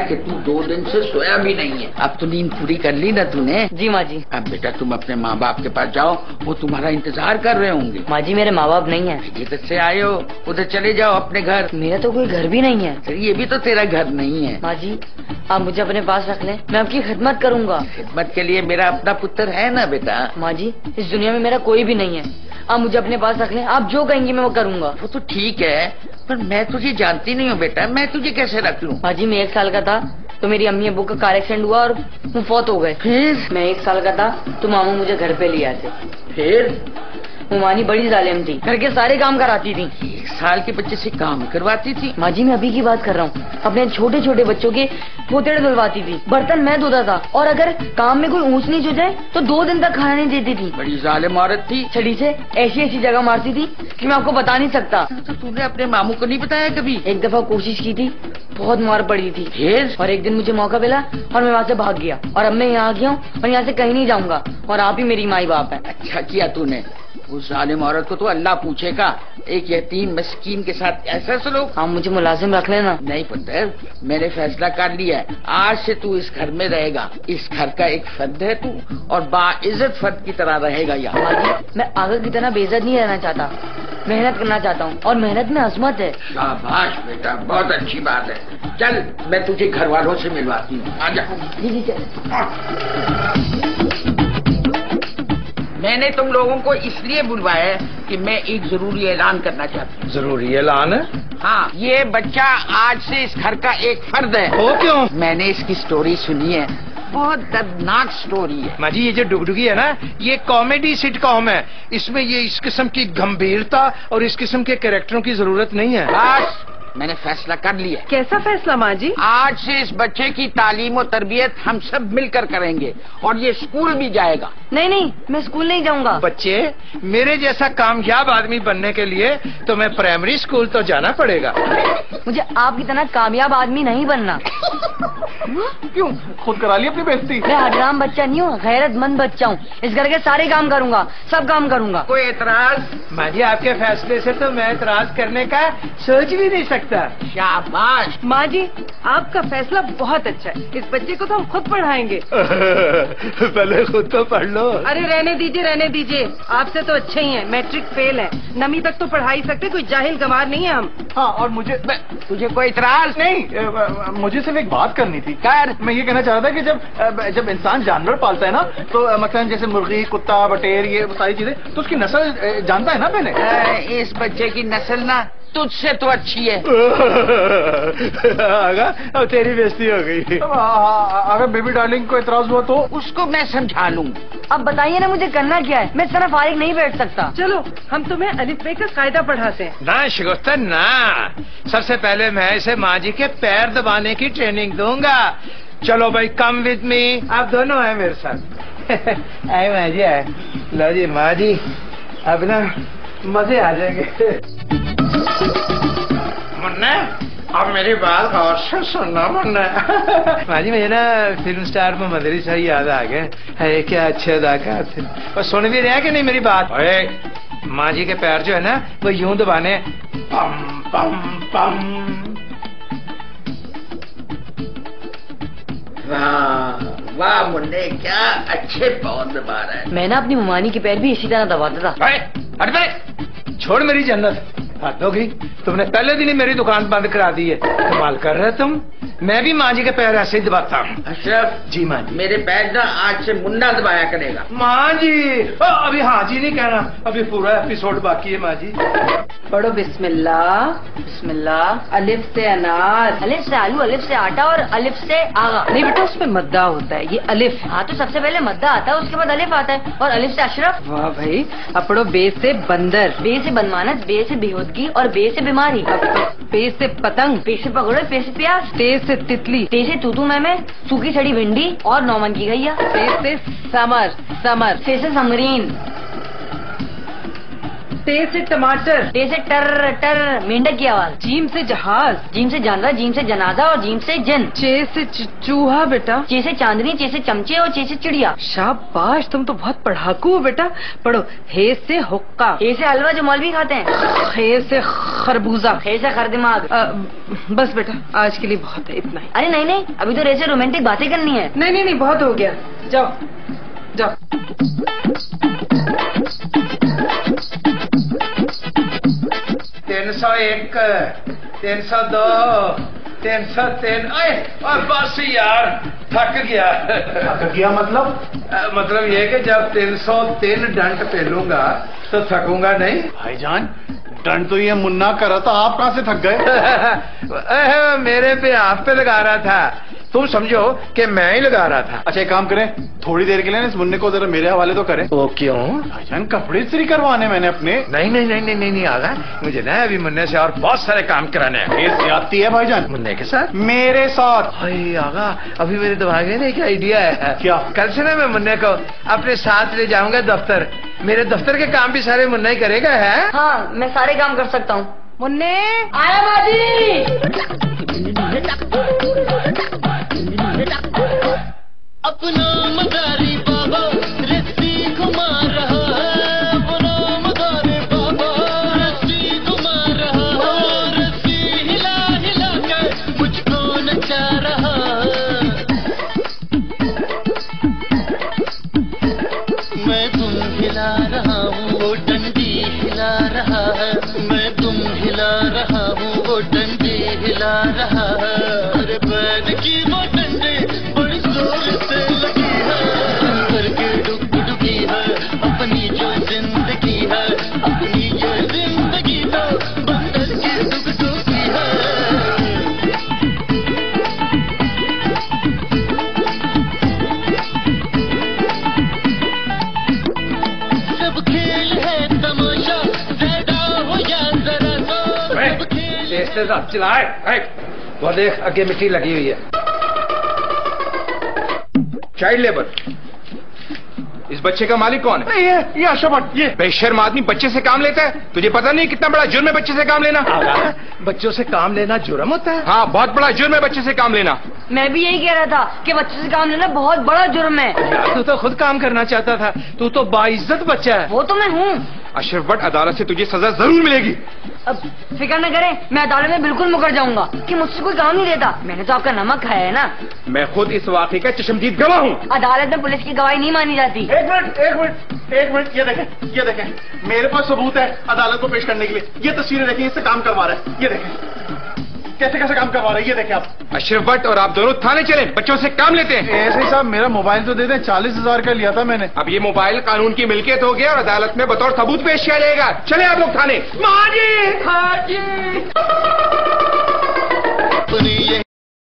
कि तू 2 दिन से सोया भी नहीं है। अब तो नींद पूरी कर ली ना तूने? जी माँ जी। अब बेटा तुम अपने माँ बाप के पास जाओ, वो तुम्हारा इंतजार कर रहे होंगे। माँ जी मेरे माँ बाप नहीं है। इधर से आए हो, उधर चले जाओ अपने घर। मेरा तो कोई घर भी नहीं है। अरे ये भी तो तेरा घर नहीं है। माँ जी आप मुझे अपने पास रख लें, मैं आपकी खिदमत करूँगा। खिदमत के लिए मेरा अपना पुत्र है ना बेटा। माँ जी इस दुनिया में मेरा कोई भी नहीं है, आप मुझे अपने पास रख लें, आप जो कहेंगी मैं वो करूँगा। वो तो ठीक है, पर मैं तुझे जानती नहीं हूँ बेटा, मैं तुझे कैसे रख लूँ? माँ जी मैं 1 साल का था तो मेरी अम्मी अब्बू का कार एक्सीडेंट हुआ और वो फौत हो गए। फिर मैं 1 साल का था तो मामू मुझे घर पे ले आते। फिर मुमानी बड़ी जालिम थी, घर के सारे काम कराती थी। 1 साल के बच्चे से काम करवाती थी? माँ जी मैं अभी की बात कर रहा हूँ, अपने छोटे छोटे बच्चों के पोतेड़े धुलवाती थी, बर्तन मैं धोता था, और अगर काम में कोई ऊंच नीच हो जाए तो 2 दिन तक खाना नहीं देती थी। बड़ी जालिम औरत थी। छड़ी से ऐसी ऐसी जगह मारती थी कि मैं आपको बता नहीं सकता। तो तूने अपने मामू को नहीं बताया कभी? एक दफा कोशिश की थी, बहुत मार पड़ी थी। फिर? और एक दिन मुझे मौका मिला और मैं वहाँ से भाग गया, और अब मैं यहाँ आ गया हूँ और यहाँ से कहीं नहीं जाऊँगा, और आप ही मेरी माई बाप है। अच्छा किया तूने, उस जालिम औरत को तो अल्लाह पूछेगा, एक यतीम मस्कीन के साथ ऐसा सलूक। आप मुझे मुलाजिम रख लेना। नहीं पुत्र, मैंने फैसला कर लिया है, आज से तू इस घर में रहेगा। इस घर का एक फर्द है तू, और बाइज्जत फर्द की तरह रहेगा यहाँ। मैं आगे की तरह बेइज्जत नहीं रहना चाहता, मेहनत करना चाहता हूँ, और मेहनत में अजमत है। शाबाश बेटा, बहुत अच्छी बात है। चल मैं तुझे घर वालों से मिलवाती हूँ, आजा। जी जी चल। मैंने तुम लोगों को इसलिए बुलवाया है कि मैं एक जरूरी ऐलान करना चाहती हूँ। जरूरी ऐलान है? हाँ, ये बच्चा आज से इस घर का एक फर्द है। वो क्यों? मैंने इसकी स्टोरी सुनी है, बहुत दर्दनाक स्टोरी है। माँ जी ये जो डुगडुगी है ना, ये कॉमेडी सिटकॉम है, इसमें ये इस किस्म की गंभीरता और इस किस्म के कैरेक्टरों की जरूरत नहीं है। बस मैंने फैसला कर लिया। कैसा फैसला माँ जी? आज से इस बच्चे की तालीम और तरबियत हम सब मिलकर करेंगे, और ये स्कूल भी जाएगा। नहीं नहीं मैं स्कूल नहीं जाऊंगा। बच्चे, मेरे जैसा कामयाब आदमी बनने के लिए तो मैं प्राइमरी स्कूल तो जाना पड़ेगा। मुझे आपकी तरह कामयाब आदमी नहीं बनना। क्यों? खुद करा ली अपनी बेइज्जती। मैं हराम बच्चा नहीं हूँ, गैरतमंद बच्चा हूँ, इस घर के सारे काम करूँगा, सब काम करूँगा। कोई एतराज? माँ जी आपके फैसले से तो मैं एतराज करने का सोच भी नहीं सकता। शाबाश। माँ जी आपका फैसला बहुत अच्छा है, इस बच्चे को तो हम खुद पढ़ाएंगे। पहले खुद तो पढ़ लो। अरे रहने दीजिए, आपसे तो अच्छे ही हैं, मैट्रिक फेल है, 9वीं तक तो पढ़ा ही सकते, कोई जाहिल गंवार नहीं है हम। हाँ और मुझे तुझे कोई इतराज? नहीं, मुझे सिर्फ एक बात करनी थी। कर। मैं ये कहना चाह रहा था कि जब इंसान जानवर पालता है ना, तो मसलन जैसे मुर्गी, कुत्ता, बटेर, ये सारी चीजें, तो उसकी नस्ल जानता है ना पहले। इस बच्चे की नस्ल ना तुझसे तो अच्छी है। आगा, अब तेरी बेइज्जती हो गई। अगर बेबी डार्लिंग को एतराज हुआ तो उसको मैं समझा लूंगा। अब बताइए ना मुझे करना क्या है, मैं इस तरह फारिग नहीं बैठ सकता। चलो हम तुम्हें अलिफ बे का कायदा पढ़ाते हैं। ना शिगुफ्तन ना, सबसे पहले मैं इसे माँ जी के पैर दबाने की ट्रेनिंग दूंगा। चलो भाई कम विद मी, आप दोनों हैं मेरे साथ। आए माँ जी आए। लो जी माँ जी, अब ना मजे आ जाएंगे। मुन्ना अब मेरी बात गौर से सुनना मुन्ना। माँ जी मुझे ना फिल्म स्टार मोहम्मद अली साहब याद आ गए। है क्या अच्छे अदाकार थे। और सुन भी रहे कि नहीं मेरी बात? माँ जी के पैर जो है ना वो यूं दबाने, पम पम पम। वाह मुन्ने, क्या अच्छे पाँव दबा रहा है। मैं ना अपनी मुमानी के पैर भी इसी तरह दबाता था। हट बे, छोड़ मेरी जन्नत। हद हो गई, तुमने पहले दिन ही मेरी दुकान बंद करा दी है। कमाल कर रहे तुम। मैं भी माँ जी के पैर ऐसे ही दबाता हूँ। अशरफ। जी माँ जी। मेरे पैर ना आज से मुन्ना दबाया करेगा। माँ जी अभी हाँ जी नहीं कहना, अभी पूरा एपिसोड बाकी है। माँ जी पढ़ो बिस्मिल्लाह। बिस्मिल्लाह। अलिफ से अनार, अलिफ से आलू, अलिफ से आटा और अलिफ से आगा। नहीं बेटा उसमें मद्दा होता है, ये अलिफ। हाँ तो सबसे पहले मद्दा आता है, उसके बाद अलिफ आता है, और अलिफ से अशरफ। वाह भाई। अब पढ़ो बे से बंदर, बे से बनमानस, बे से बेहूदगी और बे से बीमारी। पे से पतंग, पे से पकड़ो, पे से प्यास, ते से तितली, ते से तूतू मैं, सूखी सड़ी भिंडी और 9 मन की गैया। से समर, समर, से समरीन, टे से टमाटर, टे से टर टर मेंढक की आवाज, जीम से जहाज, जीम से जानवर, जीम से जनाजा और जीम से जिन, चे से चूहा बेटा, चे से चांदनी, चे से चमचे और चे से चिड़िया। शाबाश, तुम तो बहुत पढ़ाकू हो बेटा। पढ़ो। हे से हुक्का, हे से हलवा जो मौलवी खाते हैं, हे से खरबूजा, हे से खरदिमाग। बस बेटा आज के लिए बहुत है, इतना ही। अरे नहीं नहीं, अभी तो रे से रोमांटिक बातें करनी है। नहीं नहीं नहीं, बहुत हो गया, जाओ जाओ। 301, 302, 303। और बस यार थक गया। थक गया मतलब ये कि जब 303 डंट पेलूंगा तो थकूंगा नहीं। भाईजान डंट तो ये मुन्ना कर रहा था, आप कहाँ से थक गए? मेरे पे आप पे लगा रहा था, तुम समझो कि मैं ही लगा रहा था। अच्छा एक काम करें, थोड़ी देर के लिए ना इस मुन्ने को जरा मेरे हवाले तो करें। वो क्यों? भाईजान कपड़े इस्त्री करवाने मैंने अपने। नहीं आगा, मुझे ना अभी मुन्ने से और बहुत सारे काम कराने हैं। ये ज्यादती है भाईजान। मुन्ने के साथ? मेरे साथ। अरे आगा, अभी मेरे दिमाग में एक आइडिया है। क्या? कल से ना मैं मुन्ने को अपने साथ ले जाऊंगा दफ्तर। मेरे दफ्तर के काम भी सारे मुन्ना ही करेगा। है हाँ, मैं सारे काम कर सकता हूँ। मुन्ने आया बाजी। अपना मदारी बाबा रस्सी घुमा रहा है, अपना मदारी बाबा रस्सी घुमा रहा है, रस्सी हिला हिला कर मुझको नचा रहा है। मैं तुम हिला रहा हूँ, वो डंडी हिला रहा है, मैं तुम हिला रहा हूँ, वो डंडी हिला रहा है। अरे बैन की वो डंडी बड़ी जोर से लगी है, अंदर के डुगडुगी है अपनी जो जिंदगी है, अपनी ये जिंदगी तो बंदर की डुगडुगी है। सब खेल है तमाशा, ज्यादा हो या जरा सा, सब खेल अब चलाए। वो देख आगे मिट्टी लगी हुई है। Child labour. इस बच्चे का मालिक कौन है? ये आशा भट्ट। ये बेशर्म आदमी बच्चे से काम लेता है। तुझे पता नहीं कितना बड़ा जुर्म है बच्चे से काम लेना? बच्चों से काम लेना जुर्म होता है? हाँ, बहुत बड़ा जुर्म है बच्चे से काम लेना। मैं भी यही कह रहा था कि बच्चे से काम लेना बहुत बड़ा जुर्म है। तू तो खुद काम करना चाहता था, तू तो बाइज्जत बच्चा है। वो तो मैं हूँ। अशरफ भट्ट, अदालत से तुझे सजा जरूर मिलेगी। अब फिक्र न करें, मैं अदालत में बिल्कुल मुकर जाऊंगा कि मुझसे कोई काम नहीं देता। मैंने तो आपका नमक खाया है ना। मैं खुद इस वाकये का चशमदीद गवाह हूँ। अदालत में पुलिस की गवाही नहीं मानी जाती। एक मिनट, ये देखें, मेरे पास सबूत है अदालत को पेश करने के लिए। ये तस्वीरें देखें, इससे काम करवा रहा है। ये देखें कैसे कैसे काम करवा रहा है, ये देखें आप। अशरफ भट्ट और आप दोनों थाने चले, बच्चों से काम लेते हैं। ऐसे साहब मेरा मोबाइल तो दे दें, 40,000 का लिया था मैंने। अब ये मोबाइल कानून की मिल्कियत हो गया और अदालत में बतौर सबूत पेश किया जाएगा। चले आप लोग थाने। माँ जी!